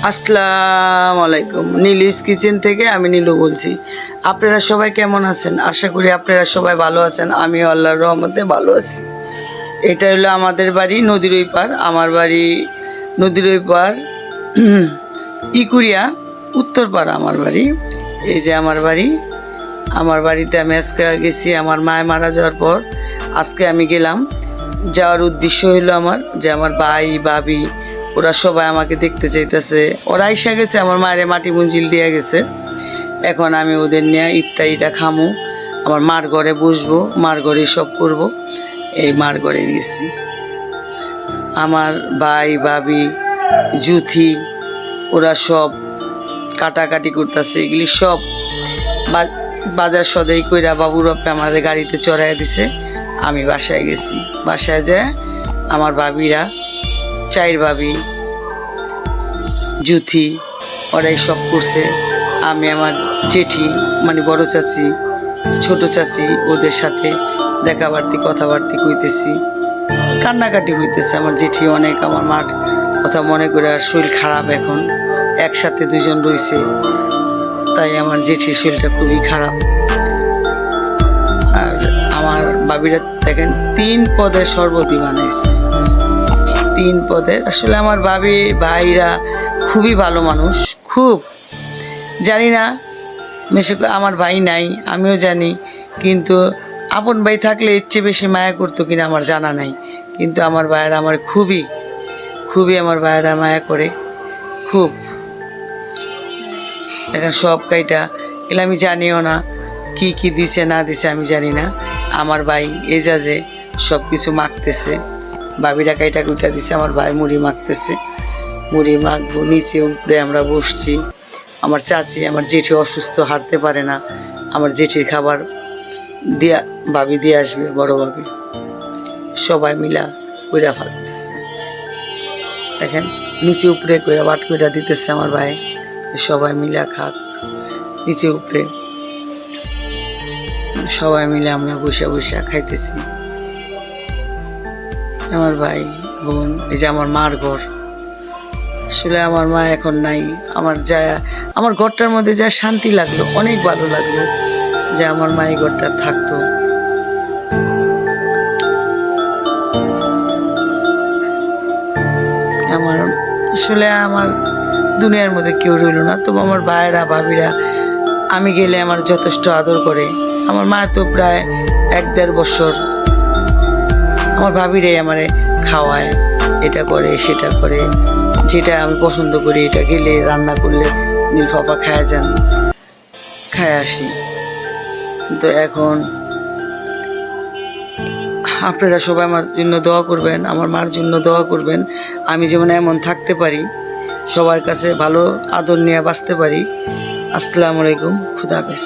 আসসালামু আলাইকুম। নীলুস কিচেন থেকে আমি নীলু বলছি। আপনারা সবাই কেমন আছেন? আশা করি আপনারা সবাই ভালো আছেন। আমিও আল্লাহর রহমতে ভালো আছি। এটা হলো আমাদের বাড়ি নদীর ওই পার। আমার বাড়ি নদীর ওই পার ইকুরিয়া উত্তরপাড়া আমার বাড়ি। এই যে আমার বাড়ি। আমার বাড়িতে আমি আজকে গেছি আমার মায় মারা যাওয়ার পর। আজকে আমি গেলাম। যাওয়ার উদ্দেশ্য হলো আমার যে আমার ভাই ভাবি ওরা সবাই আমাকে দেখতে চাইতেছে। ওরা আইসা গেছে, আমার মায়ের মাটি মঞ্জিল দিয়ে গেছে। এখন আমি ওদের নিয়ে ইফতারিটা খামু, আমার মার ঘরে বসবো, মার ঘরে সব করব। এই মার ঘরে গেছি। আমার ভাই ভাবি জুথি ওরা সব কাটাকাটি করতেছে। এগুলি সব বাজার সদাই কইরা বাবুর বাপে আমাদের গাড়িতে চড়াই দিছে। আমি বাসায় গেছি। বাসায় যেয়ে আমার ভাবিরা, চাইর ভাবি জুথি ওরাই সব করছে। আমি আমার জেঠি মানে বড় চাচি ছোট চাচি ওদের সাথে দেখাবার্তি কথাবার্তি কইতেছি, কান্নাকাটি হইতেছে। আমার জেঠি অনেক আমার মার কথা মনে করে, আর শরীর খারাপ এখন, একসাথে দুজন রয়েছে, তাই আমার জেঠির শরীরটা খুবই খারাপ। আর আমার ভাবিরা দেখেন 3 পদের শরবতি বানাইছে, 3 পদের। আসলে আমার ভাইরা খুবই ভালো মানুষ, খুব। জানি না আমার ভাই নাই, আমিও জানি, কিন্তু আপন ভাই থাকলে এর চেয়ে বেশি মায়া করতো কিনা আমার জানা নাই। কিন্তু আমার ভাইয়েরা আমার খুবই আমার ভাইয়েরা মায়া করে খুব। এখন সব কাইটা এগুলো আমি জানিও না, কি কি দিছে না দিছে আমি জানি না। আমার ভাই এজাজে সব কিছু মাখতেছে, ভাবিরা কাইটা কুইটা দিছে, আমার ভাই মুড়ি মাখতেছে, মুড়ি মাখবো। নিচে উপরে আমরা বসছি। আমার চাচি, আমার জেঠি অসুস্থ, হাঁটতে পারে না। আমার জেঠির খাবার দিয়া ভাবি দিয়ে আসবে, বড় ভাবি, সবাই মিলা কইরা ফেলতেছে। দেখেন নিচে উপরে কইরা বাট কইরা দিতেছে আমার ভাই, সবাই মিলা খাক। নিচে উপরে সবাই মিলে আমরা বসে বসে খাইতেছি। আমার ভাই বোন, এই যে আমার মার ঘর। আসলে আমার মা এখন নাই। আমার ঘরটার মধ্যে যা শান্তি লাগলো, অনেক ভালো লাগলো যে আমার মা এই ঘরটা থাকতো। আসলে আমার দুনিয়ার মধ্যে কেউ রইল না। তবু আমার ভাইয়েরা ভাবিরা আমি গেলে আমার যথেষ্ট আদর করে। আমার মা তো প্রায় 1-1.5 বছর আমার ভাবিরাই আমারে খাওয়ায়, এটা করে সেটা করে, যেটা আমি পছন্দ করি এটা গেলে রান্না করলে নীল পাপা খায় আসি। তো এখন আপনারা সবাই আমার জন্য দোয়া করবেন, আমার মার জন্য দোয়া করবেন, আমি যেমন এমন থাকতে পারি, সবার কাছে ভালো আদর নিয়ে বাঁচতে পারি। আসসালামু আলাইকুম, খুদা হাফেজ।